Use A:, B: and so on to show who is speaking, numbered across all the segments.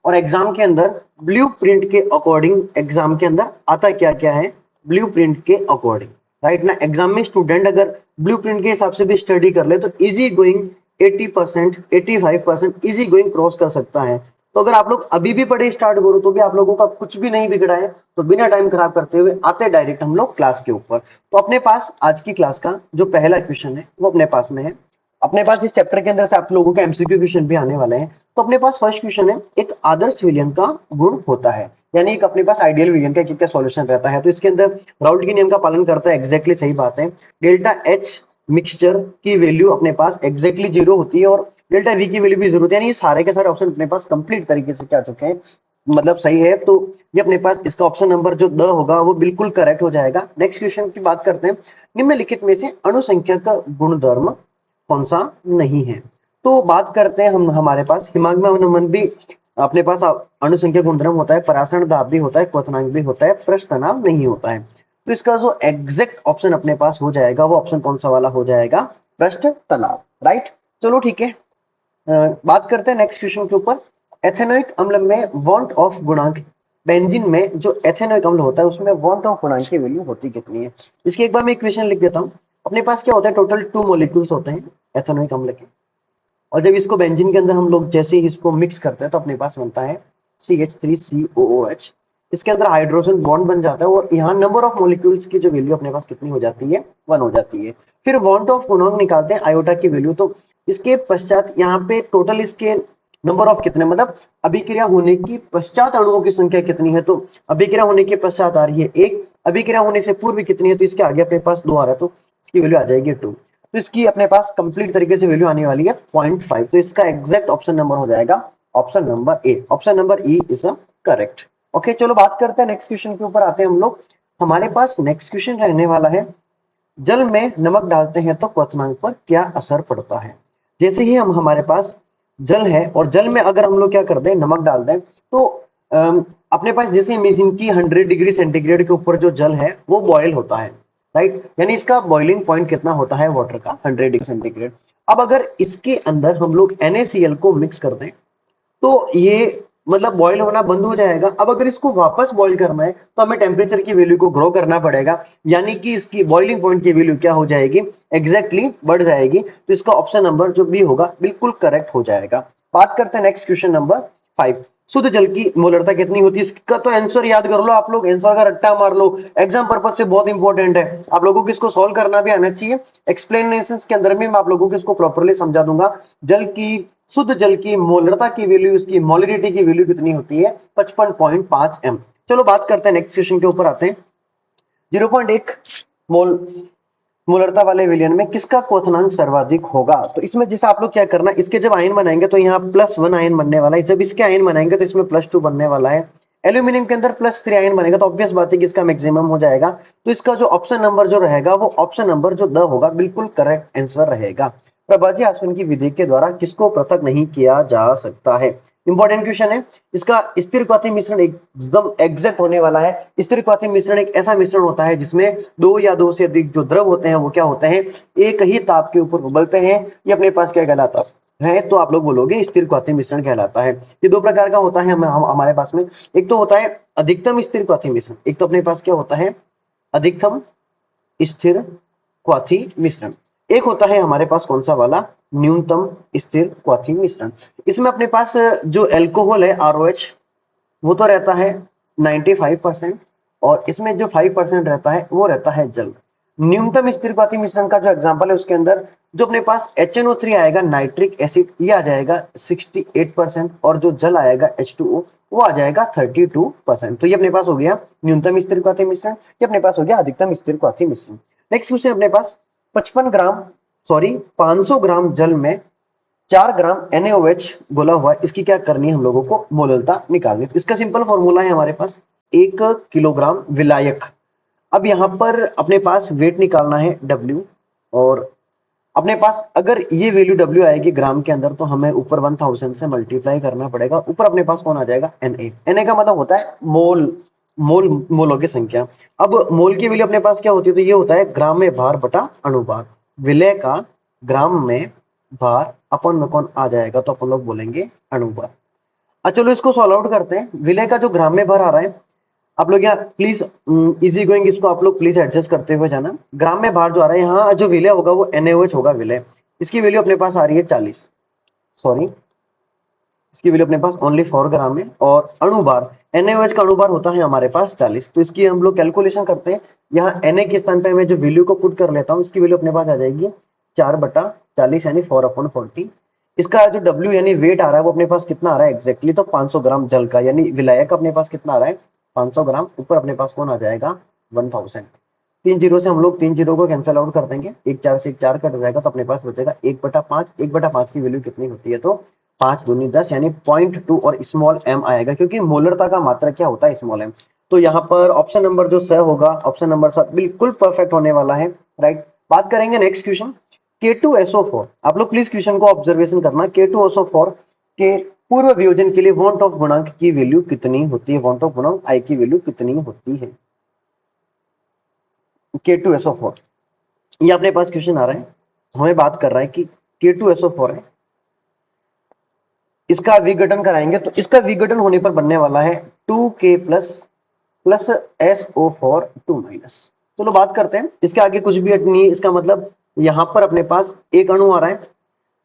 A: और एग्जाम के अंदर ब्लूप्रिंट के अकॉर्डिंग एग्जाम के अंदर आता क्या क्या है, ब्लूप्रिंट के अकॉर्डिंग, राइट ना। एग्जाम में स्टूडेंट अगर ब्लूप्रिंट के हिसाब से भी स्टडी कर ले तो easy going 80% 85% easy going cross कर सकता है। तो अगर आप लोग अभी भी पढ़े स्टार्ट करो तो भी आप लोगों का कुछ भी नहीं बिगड़ा है, तो बिना टाइम खराब करते हुए आते डायरेक्ट हम लोग क्लास के ऊपर। तो अपने पास आज की क्लास का जो पहला क्वेश्चन है वो अपने पास में है। अपने पास इस चैप्टर के अंदर से आप लोगों के एमसीक्यू क्वेश्चन भी आने वाले हैं। तो अपने पास फर्स्ट क्वेश्चन है, एक आदर्श विलयन का गुण होता है, यानी एक अपने पास आइडियल विलयन का क्या सॉल्यूशन रहता है। तो इसके अंदर राउल्ट के नियम का पालन करता है, एग्जैक्टली सही बात है। डेल्टा एच मिक्सचर की वैल्यू अपने पास एग्जैक्टली जीरो होती है और डेल्टा वी की वैल्यू भी जीरो होती है, यानी ये सारे के सारे ऑप्शन अपने पास कंप्लीट तरीके से क्या चुके हैं, मतलब सही है। तो ये अपने पास इसका ऑप्शन नंबर जो द होगा वो बिल्कुल करेक्ट हो जाएगा। नेक्स्ट क्वेश्चन की बात करते हैं, निम्नलिखित में से अणुसंख्या का गुणधर्म कौन सा नहीं है। तो बात करते हैं हम, हमारे पास हिमागम अवनमन भी अपने पास अणुसंख्या गुणधर्म होता है, परासरण दाब भी होता है, क्वथनांक भी होता है, पृष्ठ तनाव नहीं होता है। तो इसका जो एग्जैक्ट ऑप्शन अपने पास हो जाएगा वो ऑप्शन कौन सा वाला हो जाएगा, पृष्ठ तनाव, राइट। चलो ठीक है, बात करते हैं नेक्स्ट क्वेश्चन के ऊपर। एथेनोइक अम्ल में वांट ऑफ गुणांक, बेंजीन में जो एथेनोइक अम्ल होता है उसमें वांट ऑफ गुणांक की वैल्यू होती कितनी है। इसके एक बार मैं इक्वेशन लिख देता हूं। अपने पास क्या होता है, टोटल 2 मॉलिक्यूल्स होते हैं एथेनोइक अम्ल के, और जब इसको बेंजीन के अंदर हम लोग जैसे ही इसको मिक्स करते हैं तो अपने पास बनता है CH3COOH। इसके अंदर हाइड्रोजन बॉन्ड बन जाता है और यहाँ नंबर ऑफ मॉलिक्यूल्स की जो वैल्यू अपने पास कितनी हो जाती है, 1 हो जाती है। फिर वांट ऑफ गुणांक निकालते हैं आयोटा की वैल्यू। तो इसके पश्चात यहाँ पे टोटल इसके नंबर ऑफ कितने, मतलब अभिक्रिया होने की पश्चात अणुओं की संख्या कितनी है। तो अभिक्रिया होने के पश्चात आ रही है 1, अभिक्रिया होने से पूर्व कितनी है, तो इसके आगे अपने पास 2 आ रहा है, तो इसकी वैल्यू आ जाएगी 2। तो इसकी अपने पास कंप्लीट तरीके से वैल्यू आने वाली है 0.5। तो इसका एग्जैक्ट ऑप्शन नंबर हो जाएगा option number A, option number E is correct. Okay, चलो बात करते हैं नेक्स्ट क्वेश्चन के ऊपर आते हैं हम लोग। हमारे पास नेक्स्ट क्वेश्चन रहने वाला है, जल में नमक डालते हैं तो क्वथनांक पर क्या असर पड़ता है। जैसे ही हम, हमारे पास जल है और जल में अगर हम लोग क्या कर दें, नमक डाल दें, तो अपने पास जैसे इमेजिन की 100 डिग्री सेंटीग्रेड के ऊपर जो जल है वो बॉयल होता है, राइट। यानी इसका बॉइलिंग पॉइंट कितना होता है वाटर का, 100 डिग्री सेंटीग्रेड। अब अगर इसके अंदर हम लोग NaCl को मिक्स कर दें तो ये मतलब बॉईल होना बंद हो जाएगा। अब अगर इसको वापस बॉईल करना है तो हमें टेम्परेचर की वैल्यू को ग्रो करना पड़ेगा, यानी कि इसकी बॉइलिंग पॉइंट की वैल्यू क्या हो जाएगी, एग्जैक्टली बढ़ जाएगी। तो इसका ऑप्शन नंबर जो बी होगा बिल्कुल करेक्ट हो जाएगा। बात करते हैं नेक्स्ट क्वेश्चन नंबर 5, शुद्ध जल की मोलरता कितनी होती है। इसका तो आंसर याद कर लो आप लोग, आंसर का रट्टा मार लो, एग्जाम पर्पज से बहुत इंपॉर्टेंट है। आप लोगों को इसको सॉल्व करना भी आना चाहिए। एक्सप्लेनेशन के अंदर में मैं आप लोगों को इसको प्रॉपर्ली समझा दूंगा। जल की, शुद्ध जल की मोलरता की वैल्यू, इसकी मोलरिटी की वैल्यू कितनी होती है, 55.5 m। चलो बात करते हैं नेक्स्ट क्वेश्चन के ऊपर आते हैं। 0.1 मोल मोलरता वाले विलयन में किसका क्वथनांक सर्वाधिक होगा। तो इसमें जैसे आप लोग क्या करना, इसके जब आयन बनाएंगे तो यहाँ +1 आयन बनने वाला है, जब इसके आयन बनाएंगे तो इसमें +2 बनने वाला है। एल्यूमिनियम के अंदर +3 आयन बनेगा तो ऑब्वियस बात है कि इसका मैक्सिमम हो जाएगा। तो इसका जो ऑप्शन नंबर जो रहेगा वो ऑप्शन नंबर जो द होगा बिल्कुल करेक्ट आंसर रहेगा। प्रभाजी आसवन की विधि के द्वारा किसको पृथक नहीं किया जा सकता है। इंपॉर्टेंट क्वेश्चन है। इसका स्थिर क्वाथी मिश्रण एकदम एग्जैक्ट होने वाला है। स्थिर क्वाथी मिश्रण एक ऐसा मिश्रण होता है जिसमें 2 या 2 से अधिक जो द्रव होते हैं वो क्या होते हैं, एक ही ताप के ऊपर उबलते हैं। ये अपने पास क्या कहलाता है, तो आप लोग बोलोगे स्थिर क्वाथी मिश्रण कहलाता है। ये 2 प्रकार का होता है हमारे पास में। एक तो होता है अधिकतम स्थिर क्वाथी मिश्रण, एक तो अपने पास क्या होता है अधिकतम स्थिर क्वाथी मिश्रण, एक होता है हमारे पास कौन सा वाला, न्यूनतम स्थिर क्वाथी मिश्रण। इसमें अपने पास जो एल्कोहल है ROH वो तो रहता है 95% और इसमें जो 5% रहता है वो रहता है जल। न्यूनतम स्थिर क्वाथी मिश्रण का जो एग्जांपल है उसके अंदर जो अपने पास HNO3 आएगा, नाइट्रिक एसिड, ये आ जाएगा 68% और जो जल आएगा H2O वो आ जाएगा 32%। तो ये अपने पास हो गया न्यूनतम स्थिर क्वाथी मिश्रण, ये अपने पास हो गया अधिकतम स्थिर क्वाथी मिश्रण। नेक्स्ट क्वेश्चन अपने पास 500 ग्राम जल में 4 ग्राम NaOH बोला हुआ है, इसकी क्या करनी है हम लोगों को, मोलरता निकालनी। इसका सिंपल फॉर्मूला है हमारे पास 1 किलोग्राम विलायक। अब यहाँ पर अपने पास वेट निकालना है W, और अपने पास अगर ये वैल्यू W आएगी ग्राम के अंदर तो हमें ऊपर 1000 से मल्टीप्लाई करना पड़ेगा। ऊपर अपने पास कौन आ जाएगा, Na का मतलब होता है मोलों की संख्या। अब मोल की वैल्यू अपने पास क्या होती है, तो ये होता है ग्राम में भार बटा अणुभार। विलय का ग्राम में भार अपन में कौन आ जाएगा, तो अपन लोग बोलेंगे अणुभार। चलो इसको सॉल्व आउट करते हैं। विलय का जो ग्राम में भर आ रहा है, आप लोग यहाँ प्लीज इजी गोइंग, इसको आप लोग प्लीज एडजस्ट करते हुए जाना। ग्राम में भार जो आ रहा है, यहाँ जो विलय होगा वो NaOH होगा विलय। इसकी वैल्यू अपने पास आ रही है 40, सॉरी इसकी वैल्यू अपने पास ओनली 4 ग्राम है। और अणुभार, NaOH का अणुभार होता है हमारे पास 40। तो इसकी हम लोग कैलकुलेशन करते हैं। यहाँ Na के स्थान पे मैं जो वैल्यू को पुट कर लेता हूँ, इसकी वैल्यू अपने पास आ जाएगी 4/40 यानी 4/40। इसका जो W यानी वेट आ रहा है वो अपने पास कितना आ रहा है एग्जैक्टली, तो 500 ग्राम जल का यानी विलायक अपने पास कितना आ रहा है 500 ग्राम। ऊपर अपने पास कौन आ जाएगा 1000। 3 जीरो से हम लोग 3 जीरो को कैंसिल आउट कर देंगे, एक 4 से एक 4 कट जाएगा, तो अपने पास बचेगा 1/5। 1/5 की वैल्यू कितनी होती है, तो 5 दूनी 10 यानी 0.2 और स्मॉल m आएगा, क्योंकि मोलरता का मात्रा क्या होता है स्मॉल m। तो यहाँ पर ऑप्शन नंबर जो स होगा, ऑप्शन नंबर स बिल्कुल परफेक्ट होने वाला है, राइट। बात करेंगे नेक्स्ट क्वेश्चन K2SO4। आप लोग प्लीज क्वेश्चन को ऑब्जर्वेशन करना। K2SO4 के पूर्व वियोजन के लिए वॉन ऑफ गुणांक की वैल्यू कितनी होती है, वॉन ऑफ गुणांक I की वैल्यू कितनी होती है। K2SO4 ये अपने पास क्वेश्चन आ रहा है, हमें बात कर रहा है कि K2SO4 है, इसका विघटन कराएंगे तो इसका विघटन होने पर बनने वाला है 2K प्लस SO4 2-। चलो बात करते हैं, इसके आगे कुछ भी नहीं है, इसका मतलब यहां पर अपने पास एक अणु आ रहा है,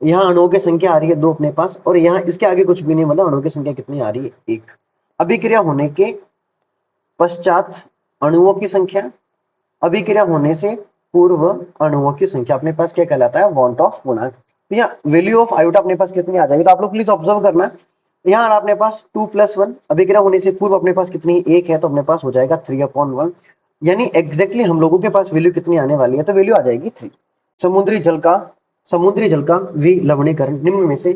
A: यहाँ अणुओं की संख्या आ रही है 2 अपने पास, और यहाँ इसके आगे कुछ भी नहीं, मतलब अणुओं की संख्या कितनी आ रही है 1। अभिक्रिया होने के पश्चात अणुओं की संख्या, अभिक्रिया होने से पूर्व अणुओं की संख्या अपने पास क्या कहलाता है वॉन्ट ऑफ गुणांक। तो यहाँ वैल्यू ऑफ आयोटा अपने पास कितनी आ जाएगी, तो आप लोग प्लीज ऑब्जर्व करना। यहाँ अपने पास 2+1, अभिक्रिया होने से पूर्व अपने पास कितनी 1 है, तो अपने पास हो जाएगा 3/1। यानी एग्जैक्टली हम लोगों के पास वैल्यू कितनी आने वाली है, तो वैल्यू आ जाएगी 3। समुद्री जल का विलवणीकरण निम्न में से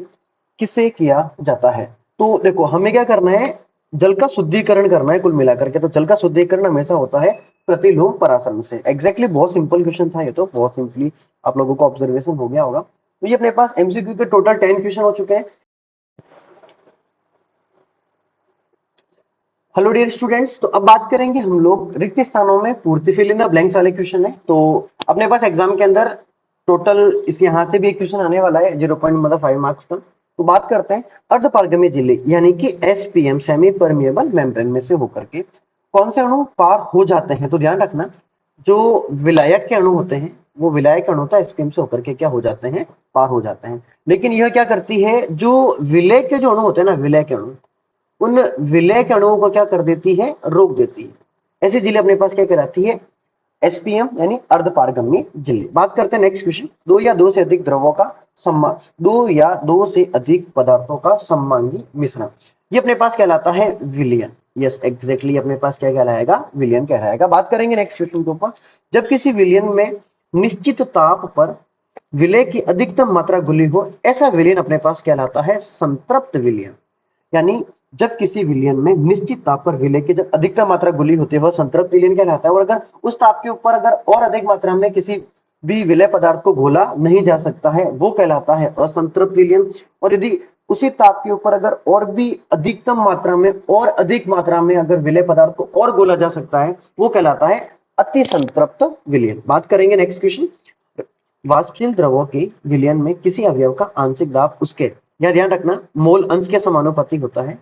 A: किससे किया जाता है। तो देखो हमें क्या करना है, जल का शुद्धिकरण करना है कुल मिलाकर के। तो जल का शुद्धिकरण हमेशा होता है प्रतिलोम परासरण से। एग्जैक्टली बहुत सिंपल क्वेश्चन था ये, तो बहुत सिंपली आप लोगों को ऑब्जर्वेशन हो गया होगा। तो ये अपने पास एमसीक्यू के टोटल 10 क्वेश्चन हो चुके हैं। हेलो डियर स्टूडेंट्स, तो अब बात करेंगे हम लोग रिक्त स्थानों में पूर्ति, फिल इन द ब्लैंक्स वाले क्वेश्चन है। तो अपने पास एग्जाम के अंदर टोटल इस यहाँ से भी एक क्वेश्चन आने वाला है 0.5 मार्क्स का। तो बात करते हैं अर्धपारगम्य झिल्ली यानी कि SPM सेमी परमिएबल मेम्ब्रेन में से होकर के कौन से अणु पार हो जाते हैं। तो ध्यान रखना, जो विलायक के अणु होते हैं वो विलायक अणु होता है SPM से होकर के क्या हो जाते हैं पार हो जाते हैं। लेकिन यह क्या करती है, जो विलय के जो अणु होते हैं ना, विलय के अणु उन विलय के अणुओं को क्या कर देती है रोक देती है। ऐसी झिल्ली अपने पास क्या कहलाती है SPM यानी अर्धपारगम्य झिल्ली। बात करते हैं नेक्स्ट क्वेश्चन, दो या दो से अधिक द्रवों का दो या दो से अधिक पदार्थों का सममांगी मिश्रण, ये अपने पास कहलाता है विलयन। यस एग्जैक्टली अपने पास क्या कहलाएगा विलयन कहलाएगा। बात करेंगे नेक्स्ट क्वेश्चन के ऊपर, जब किसी विलयन में निश्चित ताप पर विलय की अधिकतम मात्रा घुली हो, ऐसा विलयन अपने पास कहलाता है संतृप्त विलयन। यानी जब किसी विलयन में निश्चित ताप पर विलय की जब अधिकतम मात्रा घुली होती है वह संतृप्त विलयन कहलाता है। और अगर उस ताप के ऊपर अगर और अधिक मात्रा में किसी भी विलय पदार्थ को घोला नहीं जा सकता है वो कहलाता है असंतृप्त विलयन। और यदि उसी ताप के ऊपर अगर और भी अधिकतम मात्रा में और अधिक मात्रा में अगर विलय पदार्थ को और घोला जा सकता है वो कहलाता है अति संतृप्त विलयन। बात करेंगे नेक्स्ट क्वेश्चन, वाष्पशील द्रवों के विलयन में किसी अवयव का आंशिक दाब उसके, यह ध्यान रखना, मोल अंश के समानुपाती होता है।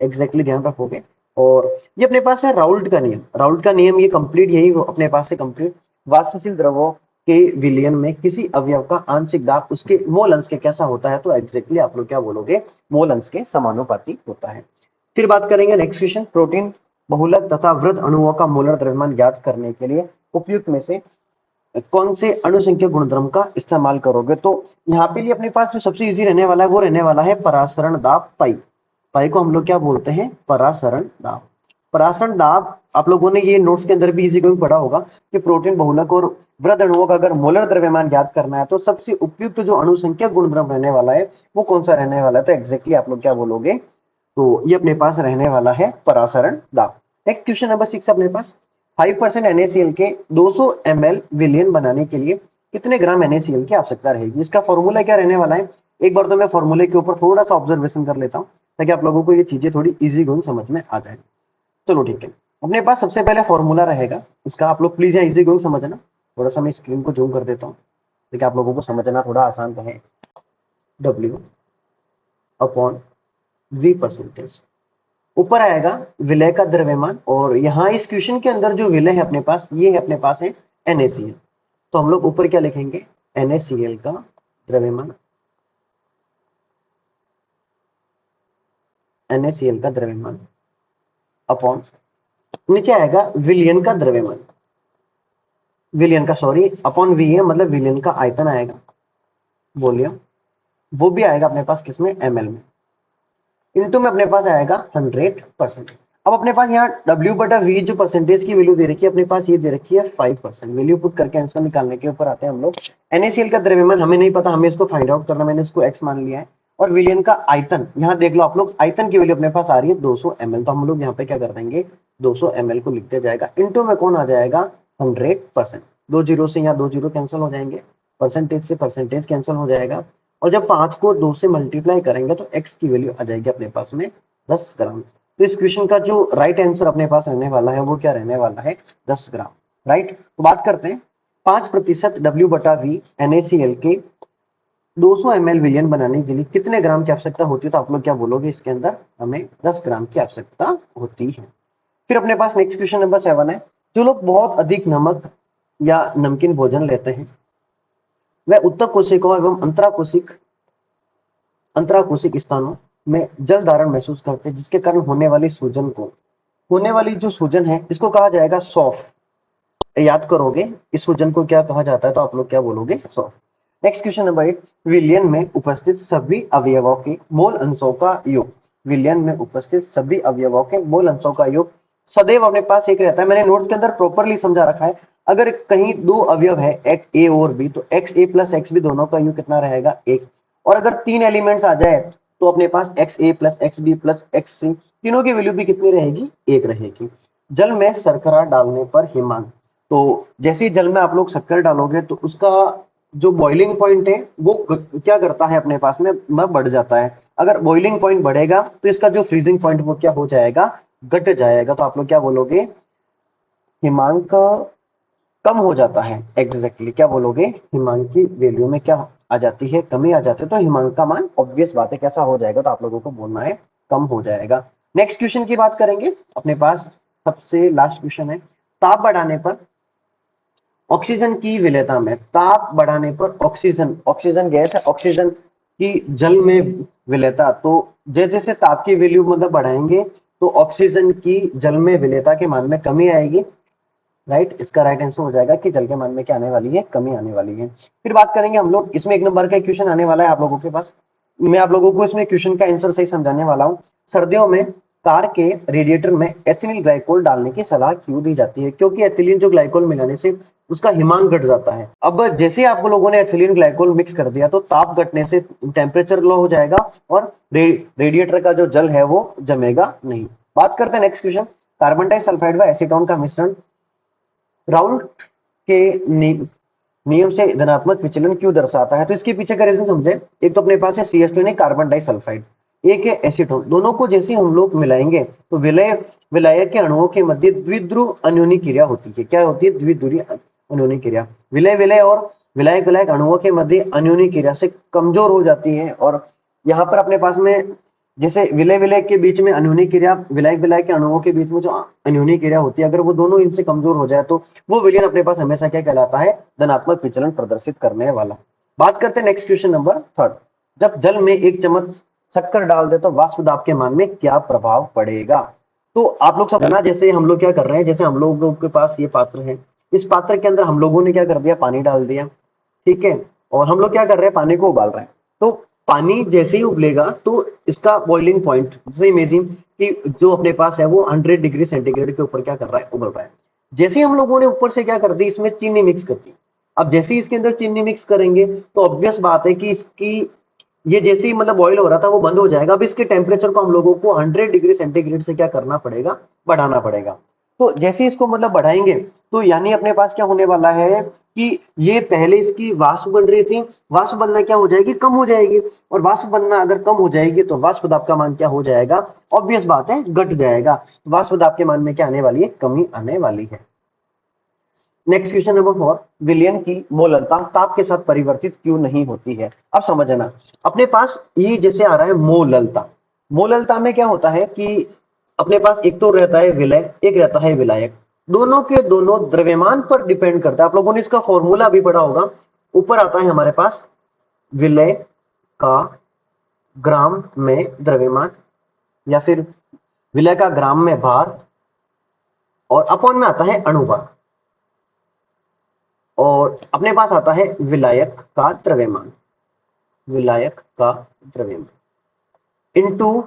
A: एग्जैक्टली ध्यान रखोगे। और ये अपने पास है राउल्ट का नियम, राउल्ट का नियम ये कंप्लीट यही अपने पास है कंप्लीट। वाष्पशील द्रवों के विलयन में किसी अवयव का आंशिक दाब उसके मोल अंश के कैसा होता है, तो एग्जैक्टली आप लोग क्या बोलोगे मोल अंश के समानुपाती होता है। फिर बात करेंगे नेक्स्ट क्वेश्चन, प्रोटीन बहुलक तथा वृद्ध अणुओं का मोलर द्रव्यमान ज्ञात करने के लिए उपयुक्त में से कौन से अणुसंख्यक गुणधर्म का इस्तेमाल करोगे। तो यहाँ पे लिए अपने पास जो सबसे इजी रहने वाला है वो रहने वाला है परासरण दाब पाई। पाई को हम लोग क्या बोलते हैं परासरण दाब। परासरण दाब आप लोगों ने ये नोट्स के अंदर भी इजी कोई पढ़ा होगा कि प्रोटीन बहुलक और वृद्ध अणुओं का अगर मोलर द्रव्यमान ज्ञात करना है तो सबसे उपयुक्त जो अणुसंख्यक गुणधर्म रहने वाला है वो कौन सा रहने वाला है, तो एग्जैक्टली आप लोग क्या बोलोगे, तो ये अपने पास रहने वाला है परासरण दाब। नेक्स्ट क्वेश्चन नंबर 6 अपने पास 5% NaCl के 200 ml विलयन बनाने के लिए कितने ग्राम NaCl की आवश्यकता रहेगी। इसका फॉर्मूला क्या रहने वाला है, एक बार तो मैं फॉर्मूले के ऊपर थोड़ा सा ऑब्जर्वेशन कर लेता हूँ ताकि आप लोगों को ये चीजें थोड़ी इजी गोइंग समझ में आ जाए। चलो ठीक है, अपने पास सबसे पहले फॉर्मूला रहेगा इसका, आप लोग प्लीज यहाँ इजी गोइंग समझना। थोड़ा सा मैं स्क्रीन को जूम कर देता हूँ ताकि आप लोगों को समझना थोड़ा आसान रहे। W upon V percentage. ऊपर आएगा विलय का द्रव्यमान, और यहाँ इस क्वेश्चन के अंदर जो विलय है अपने पास, ये है अपने पास है NaCl। तो हम लोग ऊपर क्या लिखेंगे, NaCl का द्रव्यमान, NaCl का द्रव्यमान अपॉन, नीचे आएगा विलयन का द्रव्यमान, विलयन का सॉरी अपॉन V है, मतलब विलयन का आयतन आएगा, वॉल्यूम, वो भी आएगा अपने पास किसमें, ml में, इनटू में अपने पास आएगा 100%। अब अपने पास यहाँ W/V जो परसेंटेज की वैल्यू दे रखी है अपने पास, ये दे रखी है 5%। वैल्यू पुट करके आंसर निकालने के ऊपर आते हैं हम लोग। NaCl का द्रव्यमान हमें नहीं पता, हमें इसको फाइंड आउट करना, मैंने इसको x मान लिया है। और विलयन का आयतन, यहाँ देख लो आप लोग, आयतन की वैल्यू अपने पास आ रही है 200 ml, तो हम लोग यहाँ पे क्या कर देंगे, 200 ml को लिखते जाएगा, इंटू में कौन आ जाएगा, 100%। 2 जीरो से यहाँ 2 जीरो कैंसिल हो जाएंगे, परसेंटेज से परसेंटेज कैंसिल हो जाएगा, और जब 5 को 2 से मल्टीप्लाई करेंगे तो x की वैल्यू आ जाएगी अपने पास में 10 ग्राम। तो इस क्वेश्चन का जो राइट आंसर अपने पास रहने वाला है वो क्या रहने वाला है, 10 ग्राम। राइट, तो बात करते हैं 5% W/V NaCl के 200 ml विलयन बनाने के लिए कितने ग्राम की आवश्यकता होती है, तो आप लोग क्या बोलोगे, इसके अंदर हमें 10 ग्राम की आवश्यकता होती है। फिर अपने पास नेक्स्ट क्वेश्चन नंबर 7 है। जो लोग बहुत अधिक नमक या नमकीन भोजन लेते हैं वह उत्तक कोशिकाओं एवं अंतराकोशिक स्थानों में जल धारण महसूस करते हैं, जिसके कारण होने वाली सूजन को, होने वाली जो सूजन है इसको कहा जाएगा सौफ। याद करोगे इस सूजन को क्या कहा जाता है, तो आप लोग क्या बोलोगे, सौफ। नेक्स्ट क्वेश्चन नंबर 8, विलयन में उपस्थित सभी अवयवों के मोल अंशों का योग, विलयन में उपस्थित सभी अवयवों के मोल अंशों का योग सदैव अपने पास एक रहता है। मैंने नोट्स के अंदर प्रॉपरली समझा रखा है, अगर कहीं दो अवयव है A और B, तो XA प्लस XB दोनों का योग कितना रहेगा, 1। और अगर 3 एलिमेंट्स आ जाए तो अपने पास XA plus XB plus XC, तीनों की वैल्यू भी कितनी रहेगी, 1 रहेगी। जल में शर्करा डालने पर हिमांक, तो जैसे ही जल में आप लोग शक्कर डालोगे तो उसका जो बॉइलिंग पॉइंट है वो क्या करता है अपने पास में बढ़ जाता है। अगर बॉइलिंग पॉइंट बढ़ेगा तो इसका जो फ्रीजिंग पॉइंट वो क्या हो जाएगा, घट जाएगा। तो आप लोग क्या बोलोगे, हिमांक कम हो जाता है। एग्जैक्टली क्या बोलोगे, हिमांक की वैल्यू में क्या आ जाती है, कमी आ जाती है। तो हिमांक का मान ऑब्वियस बात है कैसा हो जाएगा, तो आप लोगों को बोलना है कम हो जाएगा। नेक्स्ट क्वेश्चन की बात करेंगे, अपने पास सबसे लास्ट क्वेश्चन है। ताप बढ़ाने पर ऑक्सीजन की विलेयता में, ताप बढ़ाने पर ऑक्सीजन, ऑक्सीजन गैस है, ऑक्सीजन की जल में विलेयता, तो जैसे जैसे ताप की वैल्यू मतलब बढ़ाएंगे तो ऑक्सीजन की जल में विलेयता के मान में कमी आएगी। राइट, इसका राइट आंसर हो जाएगा कि जल के मान में क्या आने वाली है, कमी आने वाली है। फिर बात करेंगे हम लोग, इसमें 1 नंबर का क्वेश्चन आने वाला है आप लोगों के पास, मैं आप लोगों को इसमें क्वेश्चन का आंसर सही समझाने वाला हूँ। सर्दियों में कार के रेडिएटर में एथिलीन ग्लाइकोल डालने की सलाह क्यों दी जाती है, क्योंकि एथिलीन जो ग्लाइकोल मिलाने से उसका हिमांक घट जाता है। अब जैसे आप लोगों ने एथिलीन ग्लाइकोल मिक्स कर दिया तो ताप घटने से टेम्परेचर लो हो जाएगा और रेडिएटर का जो जल है वो जमेगा नहीं। बात करते हैं नेक्स्ट क्वेश्चन, कार्बन डाइसल्फाइड व एसीटोन का मिश्रण राउल्ट के नियम से धनात्मक विचलन क्यों दर्शाता है, तो इसके पीछे का रीजन समझे। एक तो अपने पास है CH2 कार्बन डाइसल्फाइड, एक है एसीटोन, दोनों को जैसे हम लोग मिलाएंगे तो विलायक के अणुओं के मध्य द्विध्रुव अन्योनी क्रिया होती है। क्या होती है, द्विध्रुवीय अन्योनी क्रिया। विलय विलय और विलायक विलायक अणुओं के मध्य अन्योनी क्रिया से कमजोर हो जाती है। और यहाँ पर अपने पास में जैसे विलय विलय के बीच में अन्योनी क्रिया, विलायक विलायक के अणुओं के बीच में जो अन्योनी क्रिया होती है, अगर वो दोनों इनसे कमजोर हो जाए तो वो विलयन अपने पास हमेशा क्या कहलाता है, धनात्मक विचलन प्रदर्शित करने वाला। बात करते हैं नेक्स्ट क्वेश्चन नंबर 3, जब जल में 1 चम्मच शक्कर डाल दे तो वाष्प दाब के मान में क्या प्रभाव पड़ेगा। तो आप लोग समझना, जैसे हम लोग क्या कर रहे हैं, जैसे हम लोगों के पास ये पात्र है, इस पात्र के अंदर हम लोगों ने क्या कर दिया, पानी डाल दिया, ठीक है, और हम लोग क्या कर रहे हैं, पानी को उबाल रहे हैं। तो पानी जैसे ही उबलेगा तो इसका बॉइलिंग पॉइंट, जैसे इमेजिन कि जो अपने पास है वो 100 डिग्री सेंटीग्रेड के ऊपर क्या कर रहा है, उबल रहा है। जैसे हम लोगों ने ऊपर से क्या कर दी, इसमें चीनी मिक्स कर दी। अब जैसे ही इसके अंदर चीनी मिक्स करेंगे तो ऑब्वियस बात है कि इसकी ये जैसे ही मतलब बॉईल हो रहा था वो बंद हो जाएगा। अब इसके टेम्परेचर को हम लोगों को 100 डिग्री सेंटीग्रेड से क्या करना पड़ेगा, बढ़ाना पड़ेगा। तो जैसे ही इसको मतलब बढ़ाएंगे तो यानी अपने पास क्या होने वाला है कि ये पहले इसकी वाष्प बन रही थी, वाष्प बनना क्या हो जाएगी, कम हो जाएगी। और वाष्प बनना अगर कम हो जाएगी तो वाष्प दाब का मान क्या हो जाएगा, ऑब्वियस बात है घट जाएगा। वाष्प दाब के मान में क्या आने वाली है, कमी आने वाली है। नेक्स्ट क्वेश्चन नंबर 4, विलयन की मोलरता ताप के साथ परिवर्तित क्यों नहीं होती है। अब समझना, अपने पास ये जैसे आ रहा है मोललता, मोललता में क्या होता है कि अपने पास एक तो रहता है विलय, एक रहता है विलायक। दोनों के दोनों द्रव्यमान पर डिपेंड करता है। आप लोगों ने इसका फॉर्मूला भी पढ़ा होगा। ऊपर आता है हमारे पास विलय का ग्राम में द्रव्यमान, या फिर विलय का ग्राम में भार, और अपॉन में आता है अणुभार, और अपने पास आता है विलायक का द्रव्यमान, विलायक का द्रव्यमान इनटू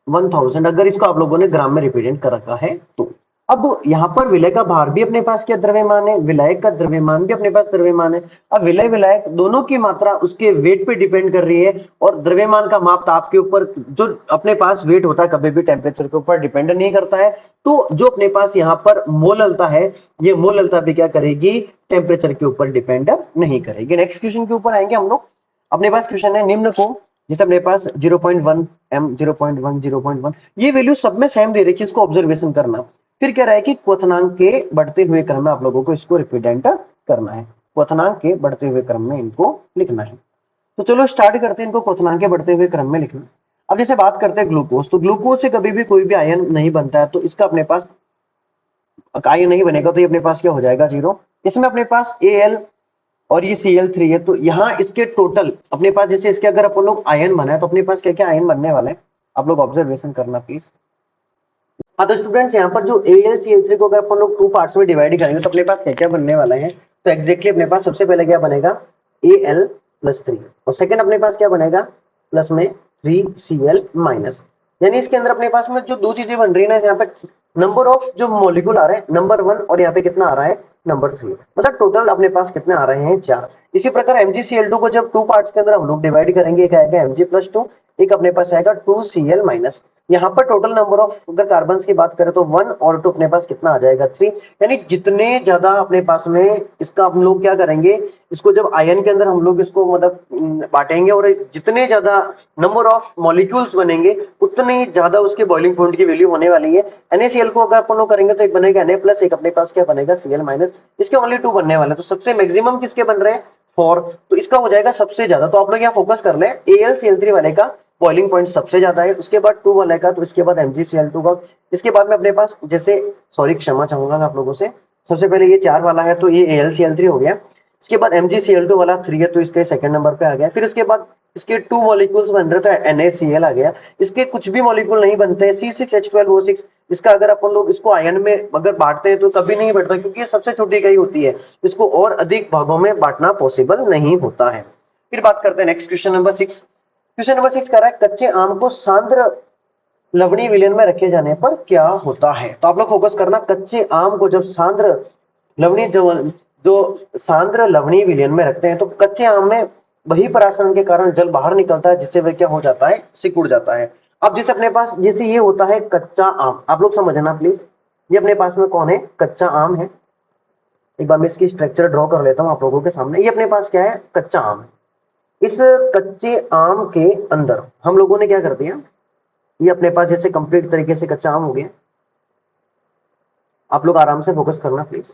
A: 1000, अगर इसको आप लोगों ने ग्राम में रिप्रेजेंट कर रखा है तो। अब यहां पर विलय का भार भी अपने पास क्या द्रव्यमान है, विलायक का द्रव्यमान भी अपने पास द्रव्यमान है। अब विलय विलायक दोनों की मात्रा उसके वेट पे डिपेंड कर रही है, और द्रव्यमान का माप ताप के ऊपर, जो अपने पास वेट होता है कभी भी टेम्परेचर के ऊपर डिपेंड नहीं करता है। तो जो अपने पास यहाँ पर मोललता है, ये मोललता भी क्या करेगी, टेम्परेचर के ऊपर डिपेंड नहीं करेगी। नेक्स्ट क्वेश्चन के ऊपर आएंगे हम लोग। अपने पास क्वेश्चन है, निम्न को, जैसे अपने पास 0.1 m, 0.1, 0.1, ये वैल्यू सब में सेम दे रखी है, इसको ऑब्जर्वेशन करना। फिर कह रहा है कि क्वथनांक के बढ़ते हुए क्रम में आप लोगों को इसको रिप्रेजेंट करना है, क्वथनांक के बढ़ते हुए क्रम में इनको लिखना है। तो चलो स्टार्ट करते हैं इनको क्वथनांक के बढ़ते हुए क्रम में लिखना। अब जैसे बात करते हैं ग्लूकोज, तो ग्लूकोज से कभी भी कोई भी आयन नहीं बनता है, तो इसका अपने पास आयन नहीं बनेगा, तो ये अपने पास क्या हो जाएगा, 0। इसमें अपने पास Al और ये Cl3 है, तो यहाँ इसके टोटल अपने पास, जैसे इसके अगर अपन लोग आयन बनाए तो अपने पास क्या क्या आयन बनने वाले हैं, आप लोग ऑब्जर्वेशन करना प्लीज। हाँ तो स्टूडेंट्स, यहाँ पर जो AlCl3 को अगर अपन लोग 2 पार्ट्स में डिवाइड करेंगे तो अपने पास क्या क्या बनने वाला है, तो एग्जैक्टली अपने पास सबसे पहले क्या बनेगा, Al+3, और सेकंड अपने पास क्या बनेगा, प्लस में 3Cl-, यानी इसके अंदर अपने पास में जो दो चीजें बन रही है ना, यहाँ पे नंबर ऑफ जो मॉलिक्यूल आ रहे हैं नंबर 1, और यहाँ पे कितना आ रहा है, नंबर 3, मतलब टोटल अपने पास कितने आ रहे हैं, 4। इसी प्रकार MgCl2 को जब 2 पार्ट्स के अंदर हम लोग डिवाइड करेंगे, एक आएगा Mg+2, एक अपने पास आएगा 2Cl-। यहाँ पर टोटल नंबर ऑफ अगर कार्बन की बात करें तो 1 और 2 अपने पास कितना आ जाएगा, 3। यानी जितने ज्यादा अपने पास में इसका हम लोग क्या करेंगे, इसको जब आयन के अंदर हम लोग इसको मतलब बांटेंगे, और जितने ज्यादा नंबर ऑफ मॉलिक्यूल्स बनेंगे उतने ही ज्यादा उसके बॉइलिंग पॉइंट की वैल्यू होने वाली है। NaCl को अगर अपन लोग करेंगे तो एक बनेगा Na+, एक अपने पास क्या बनेगा, Cl-, इसके ओनली 2 बनने वाले, तो सबसे मैक्सिमम किसके बन रहे हैं, 4, तो इसका हो जाएगा सबसे ज्यादा। तो आप लोग यहाँ फोकस कर लें, AlCl3 वाले का बॉइलिंग पॉइंट सबसे ज्यादा है, उसके बाद 2 वाले का, तो इसके बाद MgCl2 का, इसके बाद में अपने पास जैसे, सॉरी क्षमा चाहूंगा मैं आप लोगों से, सबसे पहले ये 4 वाला है तो ये AlCl3 हो गया, इसके बाद MgCl2 वाला 3 है तो इसके सेकंड नंबर पे आ गया, फिर इसके बाद इसके 2 मॉलिक्यूल्स बन रहे तो NaCl आ गया, इसके कुछ भी मॉलिक्यूल नहीं बनते हैं, C6H12O6, इसका अगर अपन लोग इसको आयन में अगर बांटते हैं तो कभी नहीं बढ़ता, क्योंकि ये सबसे छोटी इकाई होती है, इसको और अधिक भागों में बांटना पॉसिबल नहीं होता है। फिर बात करते हैं next question number 6। Question number 6 कह रहा है, कच्चे आम को सांद्र लवणीय विलयन में रखे जाने पर क्या होता है। तो आप लोग फोकस करना, कच्चे आम को जब सांद्र लवणीय जो सांद्र लवणीय विलयन में रखते हैं तो कच्चे आम में बहिःपरासरण के कारण जल बाहर निकलता है, जिससे वह क्या हो जाता है, सिकुड़ जाता है। अब जैसे अपने पास जैसे ये होता है कच्चा आम, आप लोग समझना प्लीज, ये अपने पास में कौन है, कच्चा आम है। एक बार मैं इसकी स्ट्रक्चर ड्रॉ कर लेता हूं आप लोगों के सामने। ये अपने पास क्या है, कच्चा आम है। इस कच्चे आम के अंदर हम लोगों ने क्या कर दिया, ये अपने पास जैसे कंप्लीट तरीके से कच्चा आम हो गया। आप लोग आराम से फोकस करना प्लीज।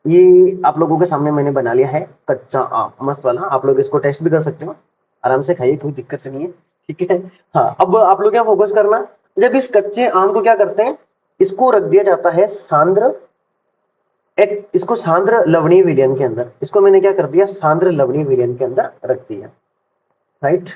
A: ये आप लोगों के सामने मैंने बना लिया है कच्चा आम, मस्त वाला। आप लोग इसको टेस्ट भी कर सकते हो, आराम से खाइए, कोई दिक्कत नहीं है, ठीक है। हाँ, अब आप लोग क्या फोकस करना, जब इस कच्चे आम को क्या करते हैं, इसको रख दिया जाता है सांद्र, एक इसको सांद्र लवणीय विलयन के अंदर, इसको मैंने क्या कर दिया, सांद्र लवणीय विलयन के अंदर रख दिया, राइट।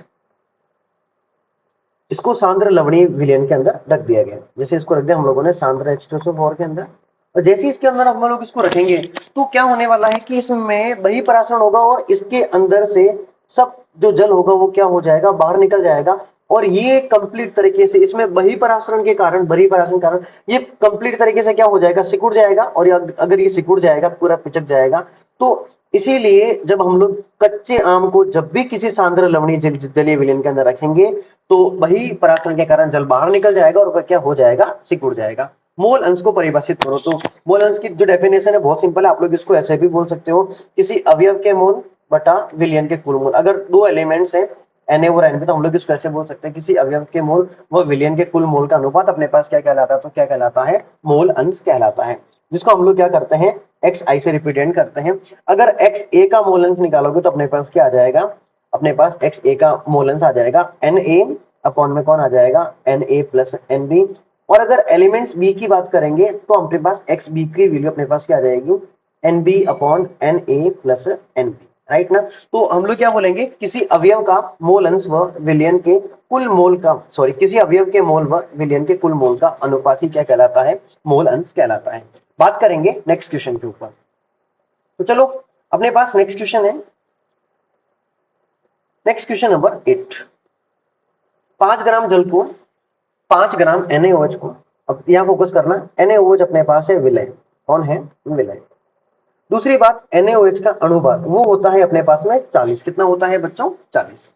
A: इसको सांद्र लवणीय विलयन के अंदर रख दिया गया, जैसे इसको रख दिया हम लोगों ने सांद्र H2SO4 के अंदर, और जैसे ही इसके अंदर हम लोग इसको रखेंगे तो क्या होने वाला है कि इसमें बहिःपरासरण होगा, और इसके अंदर से सब जो जल होगा वो क्या हो जाएगा, बाहर निकल जाएगा। और ये कंप्लीट तरीके से इसमें बहिःपरासरण के कारण, बहिःपरासरण के कारण ये कंप्लीट तरीके से क्या हो जाएगा, सिकुड़ जाएगा। और अगर ये सिकुड़ जाएगा, पूरा पिचक जाएगा, तो इसीलिए जब हम लोग कच्चे आम को जब भी किसी सांद्र लवणीय जलीय विलयन के अंदर रखेंगे तो वही परासरण के कारण जल बाहर निकल जाएगा और वह क्या हो जाएगा, सिकुड़ जाएगा। मोल अंश को परिभाषित करो, तो मोल अंश की जो डेफिनेशन है बहुत सिंपल है, आप लोग इसको ऐसे भी बोल सकते हो, किसी अवयव के मोल बटा विलयन के कुल मोल। अगर दो एलिमेंट्स हैं Na और Nb, तो हम लोग इसको ऐसे बोल सकते हैं, किसी अवयव के मोल व विलयन के कुल मोल का अनुपात अपने पास क्या कहलाता है, तो क्या कहलाता है, मोल अंश कहलाता है, जिसको हम लोग क्या करते हैं, XI से रिप्रेजेंट करते हैं। अगर XA का मोल अंश निकालोगे तो अपने पास क्या आ जाएगा, अपने पास XA का मोलन्स आ जाएगा Na अपॉन में कौन आ जाएगा Na प्लस Nb। और अगर एलिमेंट्स बी की बात करेंगे तो अपने पास XB की वैल्यू अपने पास क्या आ जाएगी Nb upon Na plus Nb, right ना। तो हम लोग क्या बोलेंगे किसी अवयव का मोल अंश व विलयन के कुल मोल का किसी अवयव के मोल व विलयन के कुल मोल का अनुपात ही क्या कहलाता है मोल अंश कहलाता है। बात करेंगे नेक्स्ट क्वेश्चन के ऊपर। तो चलो अपने पास नेक्स्ट क्वेश्चन है, नेक्स्ट क्वेश्चन नंबर 8। 5 ग्राम जल को 5 ग्राम NaOH को, अब यहां फोकस करना, NaOH अपने पास है विलय, कौन है विलय। दूसरी बात NaOH का अणुभार वो होता है अपने पास में 40, कितना होता है बच्चों 40।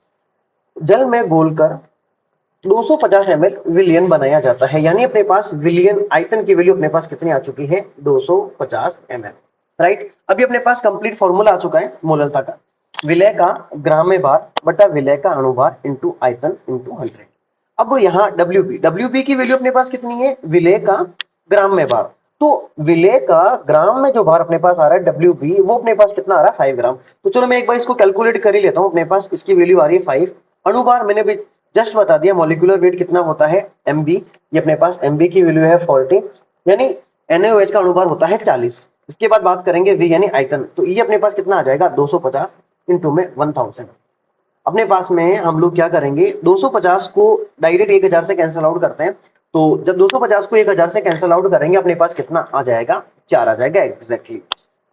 A: जल में घोलकर 250 ml विलयन बनाया जाता है, यानी अपने पास विलयन आयतन की वैल्यू अपने पास कितनी आ चुकी है 250 ml, राइट। अभी अपने पास कंप्लीट फॉर्मूला आ चुका है मोललता का, विलय का ग्राम में भार बटा विलय का अणुभार इंटू आयतन इंटू 100। अब यहाँ WB की वैल्यू अपने पास कितनी है विलय का ग्राम में भार, तो विलय का ग्राम में जो भार अपने पास आ रहा है WB वो अपने पास कितना आ रहा है 5 ग्राम। तो चलो मैं एक बार इसको कैलकुलेट कर ही लेता हूं, अपने पास इसकी वैल्यू आ रही है 5। अणुभार मैंने भी जस्ट बता दिया, मॉलिक्यूलर वेट कितना होता है MB, ये अपने पास MB की वैल्यू है 40, यानी NaOH का अणुभार होता है 40। इसके बाद बात करेंगे V यानी आयतन, तो ये अपने पास कितना आ जाएगा 250 इंटू में 1000। अपने पास में हम लोग क्या करेंगे 250 को डायरेक्ट 1000 से कैंसिल आउट करते हैं, तो जब 250 को 1000 से कैंसिल आउट करेंगे अपने पास कितना आ जाएगा 4 आ जाएगा एग्जैक्टली।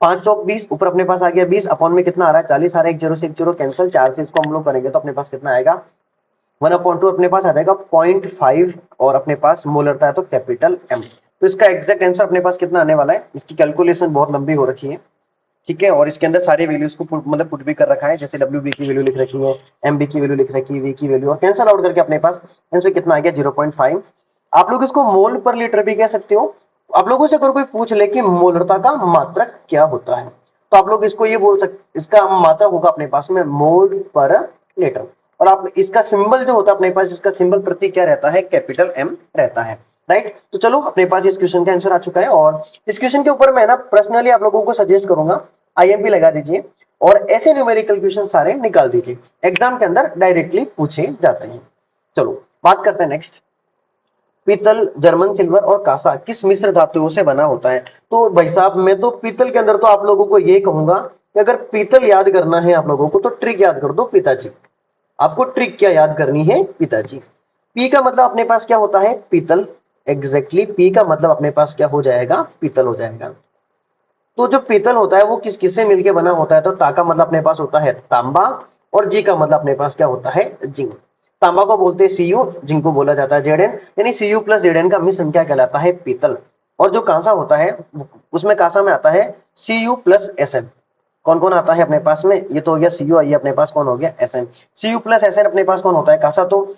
A: 5 चौक 20, ऊपर अपने पास आ गया 20 अपॉन में कितना आ रहा है 40 आ रहा है, 1 0 से 1 0 कैंसिल, 4 से इसको हम लोग करेंगे तो अपने पास कितना आएगा 1/2 अपने पास आ जाएगा 0.5, और अपने पास मोलरता है तो कैपिटल M। तो इसका एग्जैक्ट आंसर अपने पास कितना आने वाला है, इसकी कैलकुलेशन बहुत लंबी हो रखी है, ठीक है, और इसके अंदर सारे वैल्यूज को मतलब पुट भी कर रखा है, जैसे WB की वैल्यू लिख रखी है, MB की वैल्यू लिख रखी है, V की वैल्यू, और कैंसल आउट करके अपने पास आंसर कितना आ गया 0.5। आप लोग इसको मोल पर लीटर भी कह सकते हो। आप लोगों से अगर कोई पूछ ले कि मोलरता का मात्रक क्या होता है, तो आप लोग इसको ये बोल सकते, इसका मात्रक होगा अपने पास में मोल पर लीटर, और आप इसका सिंबल जो होता है अपने पास, इसका सिंबल प्रतीक क्या रहता है कैपिटल M रहता है, राइट। तो चलो अपने पास इस क्वेश्चन का आंसर आ चुका है, और इस क्वेश्चन के ऊपर मैं ना पर्सनली आप लोगों को सजेस्ट करूंगा IMP लगा दीजिए और ऐसे न्यूमेरिकल क्वेश्चन सारे निकाल दीजिए, एग्जाम के अंदर डायरेक्टली पूछे जाते हैं। चलो बात करते हैं नेक्स्ट। पीतल, जर्मन सिल्वर और कांसा किस मिश्र धातुओं से बना होता है। तो भाई साहब मैं तो पीतल के अंदर तो आप लोगों को ये कहूंगा कि अगर पीतल याद करना है आप लोगों को तो ट्रिक याद कर दो पिताजी। आपको ट्रिक क्या याद करनी है पिताजी। पी का मतलब अपने पास क्या होता है पीतल, एग्जैक्टली पी का मतलब अपने पास क्या हो जाएगा पीतल हो जाएगा। तो जो पीतल होता है वो किस किससे मिलके बना होता है, तो ता का मतलब अपने पास होता है तांबा, और जी का मतलब अपने पास क्या होता है जिंक। तांबा को बोलते हैं Cu, जिंक को बोला जाता है Zn, यानी Cu प्लस Zn का मिश्रण क्या कहलाता है पीतल। और जो कांसा होता है उसमें कांसा में आता है Cu प्लस Sn। कौन कौन आता है अपने पास में, ये तो हो गया Cu, ये अपने पास कौन हो गया Sn। Cu प्लस Sn अपने पास कौन होता है कांसा, तो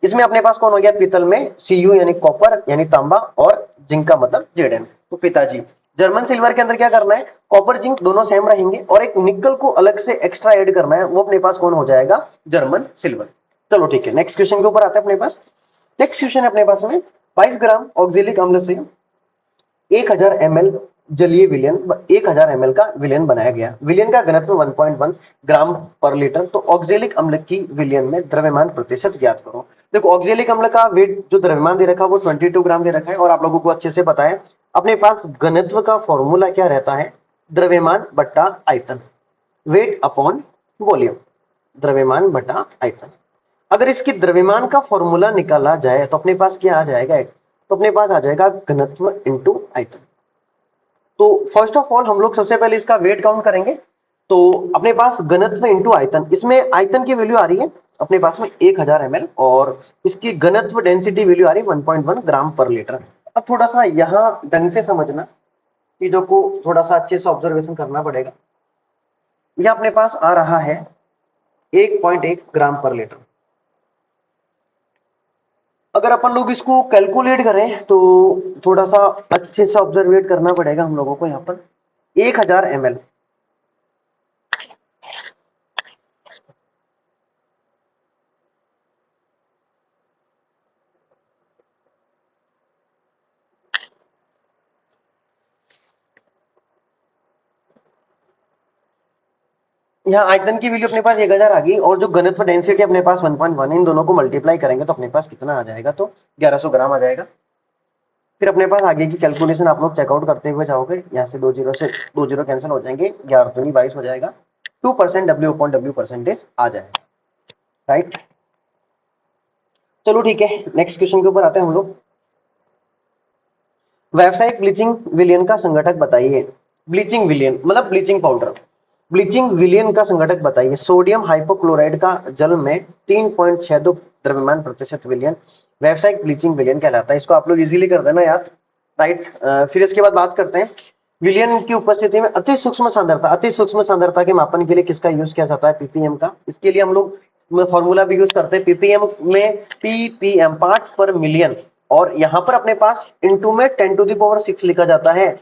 A: इसमें अपने पास कौन हो गया पीतल में Cu यानी कॉपर यानी तांबा, और जिंक का मतलब Zn। तो पिताजी जर्मन सिल्वर के अंदर क्या करना है, कॉपर जिंक दोनों सेम रहेंगे और एक निकल को अलग से एक्स्ट्रा ऐड करना है, वो अपने पास कौन हो जाएगा जर्मन सिल्वर। चलो ठीक है नेक्स्ट क्वेश्चन के ऊपर आते हैं अपने पास। नेक्स्ट क्वेश्चन है अपने पास में 22 ग्राम ऑक्जेलिक अम्ल से 1000 ml जलीय विलयन, 1000 ml का विलयन बनाया गया, विलयन का घनत्व 1.1 ग्राम पर लीटर। तो ऑक्जेलिक अम्ल की विलयन में द्रव्यमान प्रतिशत ज्ञात करो। देखो ऑक्जेलिक अम्ल का वेट जो द्रव्यमान दे रखा है वो 22 ग्राम दे रखा है, और आप लोगों को अच्छे से पता है अपने पास घनत्व का फॉर्मूला क्या रहता है द्रव्यमान बट्टा आयतन, वेट अपॉन वॉल्यूम, द्रव्यमान बटा आयतन। अगर इसकी द्रव्यमान का फॉर्मूला निकाला जाए तो अपने पास क्या आ जाएगा, तो अपने पास आ जाएगा घनत्व इंटू आयतन। तो फर्स्ट ऑफ ऑल हम लोग सबसे पहले इसका वेट काउंट करेंगे, तो अपने पास घनत्व इंटू आयतन, इसमें आयतन की वैल्यू आ रही है अपने पास में 1000 ml, और इसकी घनत्व डेंसिटी वैल्यू आ रही है 1.1 ग्राम पर लीटर। अब थोड़ा सा यहाँ ढंग से समझना, चीजों को थोड़ा सा अच्छे से ऑब्जर्वेशन करना पड़ेगा। यह अपने पास आ रहा है 1.1 ग्राम पर लीटर। अगर अपन लोग इसको कैलकुलेट करें तो थोड़ा सा अच्छे से ऑब्जर्वेट करना पड़ेगा हम लोगों को यहाँ पर। 1000 ml, यहाँ आयतन की वैल्यू अपने पास 1000 आ गई और जो घनत्व डेंसिटी अपने पास 1.1, इन दोनों को मल्टीप्लाई करेंगे तो अपने पास कितना आ जाएगा, तो 1100 ग्राम आ जाएगा। फिर अपने पास आगे की कैलकुलेशन आप लोग चेकआउट करते हुए जाओगे, यहाँ से 2 जीरो कैंसिल हो जाएंगे, 11 दूनी 22 हो जाएगा, 2% डब्ल्यू अपॉन डब्ल्यू परसेंटेज आ जाएगा, राइट। चलो ठीक है, नेक्स्ट क्वेश्चन के ऊपर आते हैं हम लोग। व्यावसायिक ब्लीचिंग विलयन का संघटक बताइए। ब्लीचिंग विलयन मतलब ब्लीचिंग पाउडर, ब्लीचिंग विलयन का संघटक बताइए। सोडियम हाइपोक्लोराइड का जल में 3.62 द्रव्यमान प्रतिशत विलयन व्यावसायिक ब्लीचिंग विलयन कहलाता है। इसको आप लोग इजीली कर देना याद, राइट। फिर इसके बाद बात करते हैं विलयन की उपस्थिति में अति सूक्ष्म सांद्रता, अति सूक्ष्म सांद्रता के मापन के लिए किसका यूज किया जाता है, पीपीएम का। इसके लिए हम लोग फॉर्मूला भी यूज करते हैं पीपीएम में, पीपीएम पार्ट्स पर मिलियन, और यहां पर अपने पास इंटू में 10⁶ लिखा जाता है।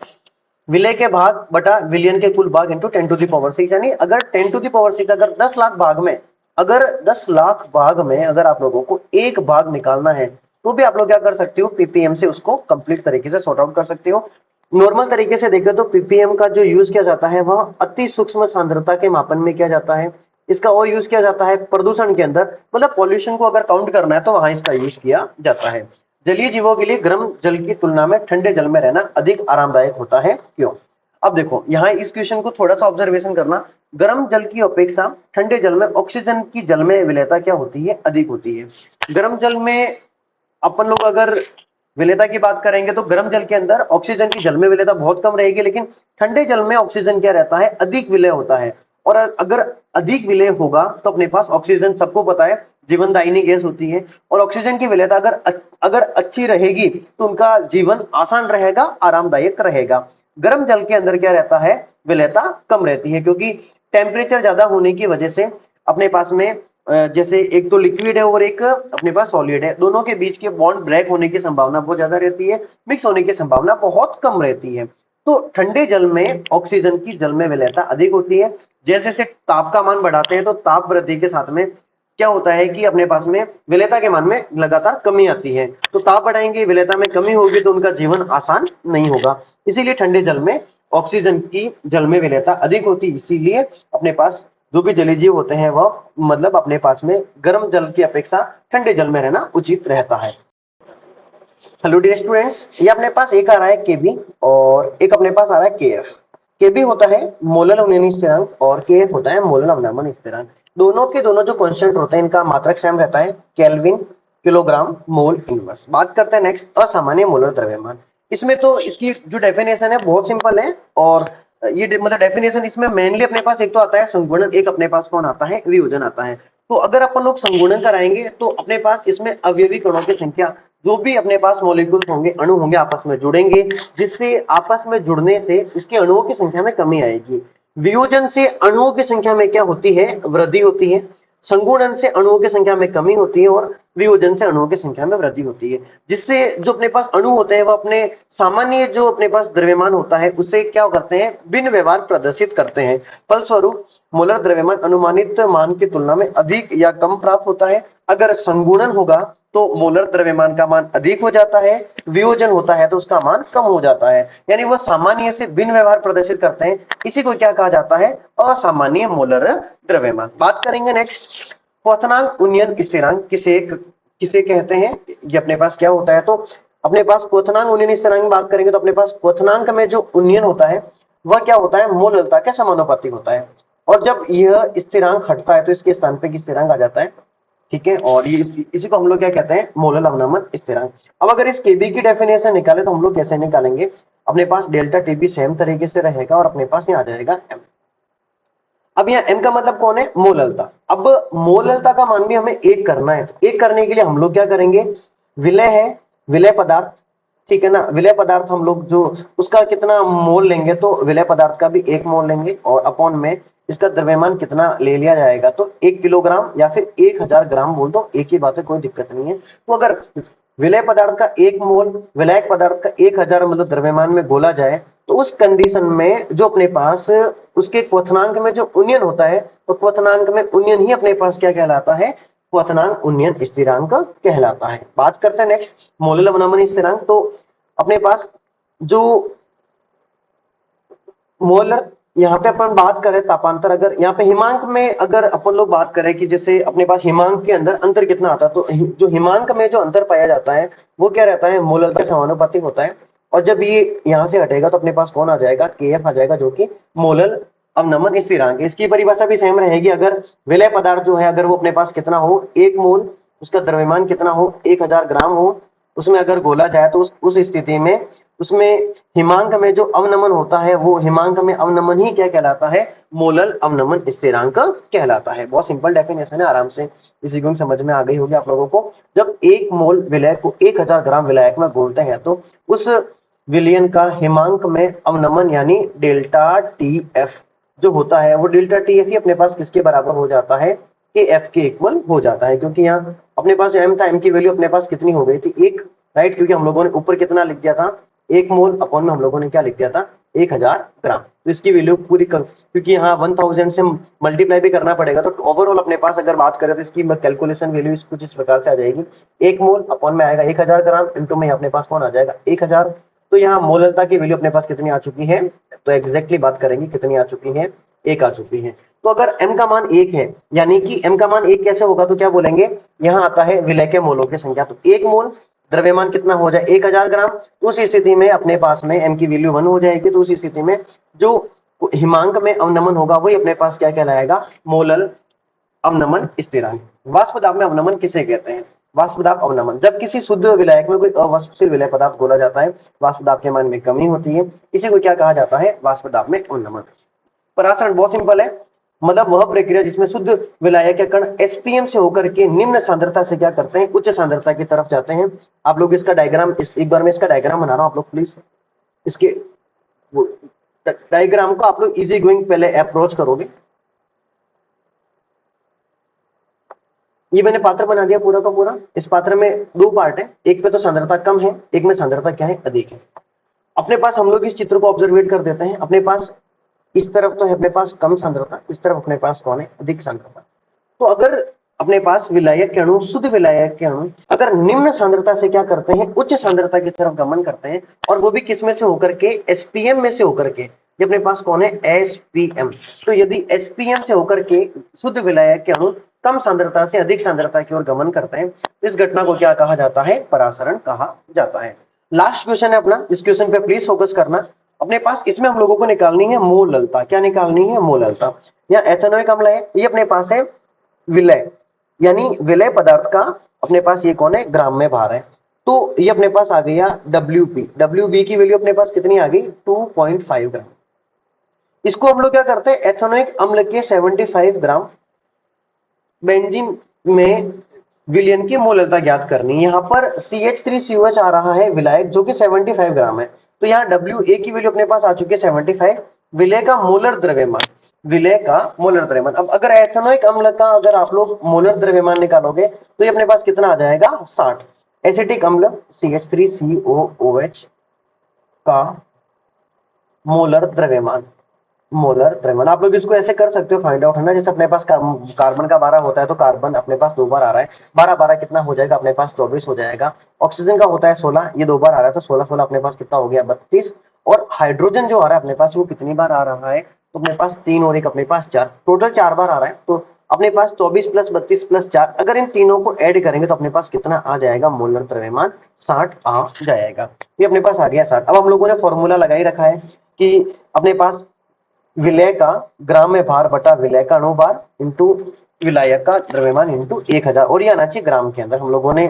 A: विलय के भाग बटा विलयन के कुल भाग इंटू 10⁶, यानी अगर 10⁶ अगर 10 लाख भाग में, अगर 10 लाख भाग में अगर आप लोगों को एक भाग निकालना है तो भी आप लोग क्या कर सकते हो, पीपीएम से उसको कंप्लीट तरीके से सॉर्ट आउट कर सकते हो। नॉर्मल तरीके से देखें तो पीपीएम का जो यूज किया जाता है वह अति सूक्ष्म सांद्रता के मापन में किया जाता है। इसका और यूज किया जाता है प्रदूषण के अंदर, मतलब पॉल्यूशन को अगर काउंट करना है तो वहां इसका यूज किया जाता है। जलीय जीवों के लिए गर्म जल की तुलना में ठंडे जल में रहना अधिक आरामदायक होता है, क्यों। अब देखो यहाँ इस क्वेश्चन को थोड़ा सा ऑब्जर्वेशन करना, गर्म जल की अपेक्षा ठंडे जल में ऑक्सीजन की जल में विलेयता क्या होती है, अधिक होती है। गर्म जल में अपन लोग अगर विलेयता की बात करेंगे तो गर्म जल के अंदर ऑक्सीजन की जल में विलेयता बहुत कम रहेगी, लेकिन ठंडे जल में ऑक्सीजन क्या रहता है, अधिक विलय होता है। और अगर अधिक विलय होगा तो अपने पास ऑक्सीजन, सबको पता है जीवनदायिनी गैस होती है, और ऑक्सीजन की विलेयता अगर अच्छी रहेगी तो उनका जीवन आसान रहेगा, आरामदायक रहेगा। गर्म जल के अंदर क्या रहता है, विलेयता कम रहती है, क्योंकि टेम्परेचर ज्यादा होने की वजह से अपने पास में जैसे एक तो लिक्विड है और एक अपने पास सॉलिड है, दोनों के बीच के बॉन्ड ब्रेक होने की संभावना बहुत ज्यादा रहती है, मिक्स होने की संभावना बहुत कम रहती है। तो ठंडे जल में ऑक्सीजन की जल में विलेयता अधिक होती है। जैसे जैसे ताप का मान बढ़ाते हैं तो ताप वृद्धि के साथ में क्या होता है कि अपने पास में विलेयता के मान में लगातार कमी आती है। तो ताप बढ़ाएंगे, विलेयता में कमी होगी तो उनका जीवन आसान नहीं होगा। इसीलिए ठंडे जल में ऑक्सीजन की जल में विलेयता अधिक होती है, इसीलिए अपने पास जो भी जलीय जीव होते हैं वह मतलब अपने पास में गर्म जल की अपेक्षा ठंडे जल में रहना उचित रहता है। हेलो डियर स्टूडेंट्स, ये अपने पास एक आ रहा है केबी और एक अपने पास आ रहा है केएफ। केबी होता है मोलर अवनमन स्थिरांक और केएफ होता है मोलर अवनमन स्थिरांक। दोनों के दोनों जो कांस्टेंट होते हैं इनका मात्रक सेम रहता है, केल्विन, किलोग्राम, मोल, इनवर्स। बात करते हैं नेक्स्ट असामान्य मोलर द्रव्यमान। इसमें तो इसकी जो डेफिनेशन है बहुत सिंपल है, और ये मतलब डेफिनेशन इसमें मेनली अपने पास एक तो आता है संगुणन, एक अपने पास कौन आता है, वियोजन आता है। तो अगर अपन लोग संगुणन कराएंगे तो अपने पास इसमें अवयवी कणों की संख्या, जो भी अपने पास मॉलिक्यूल्स होंगे, अणु होंगे, आपस में जुड़ेंगे, जिससे आपस में जुड़ने से इसके अणुओं की संख्या में कमी आएगी। वियोजन से अणुओं की संख्या में क्या होती है, वृद्धि होती है। संगुणन से अणुओं की संख्या में कमी होती है और वियोजन से अणुओं की संख्या में वृद्धि होती है, जिससे जो अपने पास अणु होते हैं वो अपने सामान्य जो अपने पास द्रव्यमान होता है उससे क्या करते हैं, भिन्न व्यवहार प्रदर्शित करते हैं। फलस्वरूप मोलर द्रव्यमान अनुमानित मान की तुलना में अधिक या कम प्राप्त होता है। अगर संगुणन होगा तो मोलर द्रव्यमान का मान अधिक हो जाता है, वियोजन होता है तो उसका मान कम हो जाता है, यानी वह सामान्य से भिन्न व्यवहार प्रदर्शित करते हैं। इसी को क्या कहा जाता है, असामान्य मोलर द्रव्यमान। बात करेंगे नेक्स्ट क्वथनांक उन्नयन स्थिरांक किसे किसे कहते हैं, ये अपने पास क्या होता है। तो अपने पास क्वथनांक उन्नयन स्थिरांक बात करेंगे तो अपने पास क्वथनांक में जो उन्नयन होता है वह क्या होता है, मोललता के समानुपाती होता है, और जब यह स्थिरांक हटता है तो इसके स्थान पे स्थिरांक आ जाता है, ठीक है। और ये इसी को हम लोग क्या कहते हैं, मोलर अवनमन स्थिरांक। अब अगर इस केबी की डेफिनेशन निकाले तो हम लोग कैसे निकालेंगे, अपने पास डेल्टा टीबी सेम तरीके से रहेगा और अपने पास यहाँ आ जाएगा एम। अब यहाँ एम का मतलब कौन है, मोललता। अब मोललता का मान भी हमें एक करना है, तो एक करने के लिए हम लोग क्या करेंगे, विलय है, विलय पदार्थ, ठीक है ना। विलय पदार्थ हम लोग जो उसका कितना मोल लेंगे तो विलय पदार्थ का भी 1 मोल लेंगे, और अपॉन में इसका द्रव्यमान कितना ले लिया जाएगा, तो 1 किलोग्राम या फिर 1000 ग्राम बोल दो, एक ही बात है, कोई दिक्कत नहीं है। तो अगर विलय पदार्थ का 1 मोल विलायक पदार्थ का 1000 मतलब द्रव्यमान में घोला जाए तो उस कंडीशन में जो अपने पास उसके क्वथनांक में जो उन्नयन होता है, तो क्वथनांक में उन्नयन ही अपने पास क्या कहलाता है, क्वथनांक उन्नयन स्थिरांक कहलाता है। बात करते हैं नेक्स्ट मोलर अवनमन स्थिरांक। तो अपने पास जो मोलर यहाँ पे अपन बात करें तापांतर, अगर यहाँ पे हिमांक में अगर अपन लोग बात करें कि जैसे अपने पास हिमांक के अंदर अंतर कितना आता है, तो जो हिमांक में जो अंतर पाया जाता है वो क्या रहता है, मोलर के समानुपाती होता है। और जब ये यहाँ से हटेगा तो अपने पास कौन आ जाएगा, KF आ जाएगा, जो कि मोलर अवनमन स्थिरांक है। इसकी परिभाषा भी सेम रहेगी, अगर विलय पदार्थ जो है अगर वो अपने पास कितना हो, 1 मोल, उसका द्रव्यमान कितना हो, 1000 ग्राम हो, उसमें अगर घोला जाए तो उस स्थिति में उसमें हिमांक में जो अवनमन होता है वो हिमांक में अवनमन ही क्या कहलाता है, मोलल अवनमन स्थिरांक कहलाता है। बहुत सिंपल डेफिनेशन है, आराम से इसी को समझ में आ गई होगी आप लोगों को। जब 1 मोल विलय को 1000 ग्राम विलायक में घोलते हैं तो उस विलयन का हिमांक में अवनमन यानी डेल्टा TF जो होता है वो डेल्टा TF ही अपने पास किसके बराबर हो जाता है, KF के इक्वल हो जाता है। क्योंकि यहाँ अपने पास जो M था, M की वैल्यू अपने पास कितनी हो गई थी, 1, राइट। क्योंकि हम लोगों ने ऊपर कितना लिख दिया था, 1 मोल अपॉन में हम लोगों ने क्या लिख दिया था, 1000 ग्राम। तो इसकी वैल्यू पूरी क्योंकि यहाँ 1000 से मल्टीप्लाई भी करना पड़ेगा, तो ओवरऑल अपने पास अगर बात करें तो इसकी कैलकुलेशन वैल्यू कुछ इस प्रकार से आ जाएगी, 1 मोल अपॉन में आएगा 1000 ग्राम, इंटू में अपने पास कौन आ जाएगा, 1000। तो यहाँ मोललता की वैल्यू अपने पास कितनी आ चुकी है, तो एग्जैक्टली बात करेंगे कितनी आ चुकी है, 1 आ चुकी है। तो अगर m का मान 1 है, यानी कि m का मान 1 कैसे होगा, तो क्या बोलेंगे, यहाँ आता है विलय के मोलों की संख्या। तो 1 मोल द्रव्यमान कितना हो जाए, 1000 ग्राम। उस स्थिति में अपने पास में m की वैल्यू 1 हो जाएगी। तो उस स्थिति में जो हिमांक में अवनमन होगा वही अपने पास क्या कहलाएगा, मोलल अवनमन स्थिरांक। वाष्प दाब में अवनमन किसे कहते हैं, वाष्प दाब अवनमन, जब किसी शुद्ध विलायक में कोई अवाष्पशील विलय पदार्थ घोला जाता है, वाष्प दाब के मान में कमी होती है, इसी को क्या कहा जाता है, वाष्प दाब में अवनमन। परासरण बहुत सिंपल है, मतलब वह प्रक्रिया जिसमें शुद्ध विलायक के कण SPM से होकर के निम्न सांद्रता से क्या करते हैं, उच्च सांद्रता की तरफ जाते हैं। आप लोग इसका डायग्राम एक बार मैं इसका डायग्राम बना रहा हूं, आप लोग प्लीज इसके डायग्राम को आप लोग इजी गोइंग पहले अप्रोच करोगे। ये मैंने पात्र बना दिया पूरा का पूरा। इस पात्र में 2 पार्ट है, एक पे तो सांद्रता कम है, एक में सांद्रता क्या है, अधिक है। अपने पास हम लोग इस चित्र को ऑब्जर्वेट कर देते हैं, अपने पास इस तरफ तो है अपने पास कम सांद्रता, इस तरफ अपने पास कौन है, अधिक सांद्रता। तो अगर अपने पास विलायक के अणु, शुद्ध विलायक के अणु अगर निम्न सांद्रता से क्या करते हैं, उच्च सांद्रता की तरफ गमन करते हैं, और वो भी किस में से होकर के, SPM में से होकर के। ये अपने पास कौन है, SPM। तो यदि SPM से होकर के शुद्ध विलायक के अणु कम सांद्रता से अधिक सांद्रता की ओर गमन करते हैं, इस घटना को क्या कहा जाता है, परासरण कहा जाता है। लास्ट क्वेश्चन है अपना, इस क्वेश्चन पे प्लीज फोकस करना। अपने पास इसमें हम लोगों को निकालनी है मोललता। क्या निकालनी है, मोललता। यहाँ एथेनोइक अम्ल है, ये अपने पास है विलय, यानी विलय पदार्थ का अपने पास ये कौन है, ग्राम में भार है। तो ये अपने पास आ गया WB। WB की वैल्यू अपने पास कितनी आ गई, 2.5 ग्राम। इसको हम लोग क्या करते हैं, एथेनोइक अम्ल के 75 ग्राम बेंजीन में विलयन की मोललता ज्ञात करनी है। यहाँ पर CH3COH आ रहा है विलायक, जो कि 75 ग्राम है। तो यहाँ WA की वैल्यू अपने पास आ चुकी है 75, विलय का मोलर द्रव्यमान, विलय का मोलर द्रव्यमान। अब अगर एथेनोइक अम्ल का अगर आप लोग मोलर द्रव्यमान निकालोगे तो ये अपने पास कितना आ जाएगा, 60। एसिटिक अम्ल CH3COOH का मोलर द्रव्यमान, मोलर द्रव्यमान आप लोग इसको ऐसे कर सकते हो फाइंड आउट, है ना। जैसे अपने पास कार्बन का 12 होता है, तो कार्बन अपने पास 2 बार आ रहा है, 12 12 कितना हो जाएगा, अपने पास 24 हो जाएगा। ऑक्सीजन का होता है 16, ये 2 बार आ रहा है, तो 16 16 अपने पास कितना हो गया, 32। और हाइड्रोजन जो आ रहा है अपने पास, वो कितनी बार आ रहा है, तो अपने पास 3 और एक अपने पास 4, टोटल 4 बार आ रहा है। तो अपने पास 24 प्लस 32 प्लस 4, अगर इन तीनों को ऐड करेंगे तो अपने पास कितना आ जाएगा, मोलर द्रव्यमान 60 आ जाएगा। ये अपने पास आ गया 60। अब हम लोगों ने फॉर्मूला लगा ही रखा है कि अपने पास विलय का ग्राम में भार बटा विलय का अणु भार इंटू विलायक का द्रव्यमान इंटू 1000, और ये आना चाहिए ग्राम के अंदर। हम लोगों ने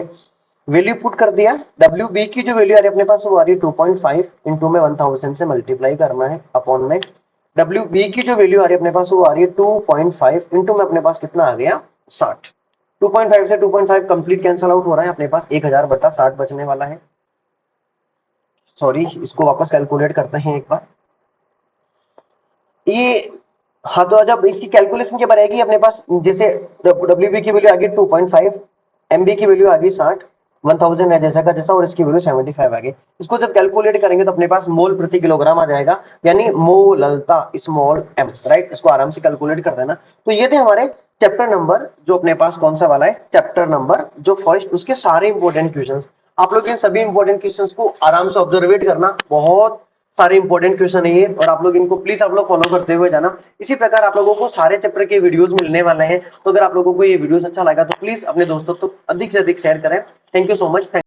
A: वैल्यू पुट कर दिया। WB की जो वैल्यू आ रही है अपने पास वो आ रही है 2.5, इंटू में 1000 से मल्टीप्लाई करना है अपॉन में। WB की जो वैल्यू आ रही है अपने पास वो आ रही है 2.5, इंटू में अपने पास कितना आ गया, 60। 2.5 से 2.5 कंप्लीट कैंसल आउट हो रहा है, अपने पास 1000 बटा 60 बचने वाला है। सॉरी, इसको वापस कैलकुलेट करते हैं एक बार। ये हाँ, तो जब इसकी कैलकुलेशन के बनेगी अपने पास, जैसे WB की वैल्यू आ गई 2.5, MB की वैल्यू आ गई 60, 1000 है जैसा का जैसा, और इसकी वैल्यू 75 आ गई। इसको जब कैलकुलेट करेंगे तो अपने पास मोल प्रति किलोग्राम आ जाएगा, यानी मोललता स्मॉल m, राइट। इसको आराम से कैलकुलेट कर देना। तो ये थे हमारे चैप्टर नंबर, जो अपने पास कौन सा वाला है, चैप्टर नंबर जो फर्स्ट, उसके सारे इंपॉर्टेंट क्वेश्चंस। आप लोग इन सभी इंपॉर्टेंट क्वेश्चंस को आराम से ऑब्जर्वेट करना, बहुत सारे इंपॉर्टेंट क्वेश्चन है ये, और आप लोग इनको प्लीज आप लोग फॉलो करते हुए जाना। इसी प्रकार आप लोगों को सारे चैप्टर के वीडियोस मिलने वाले हैं। तो अगर आप लोगों को ये वीडियोस अच्छा लगा तो प्लीज अपने दोस्तों तो अधिक से अधिक शेयर करें। Thank you so much.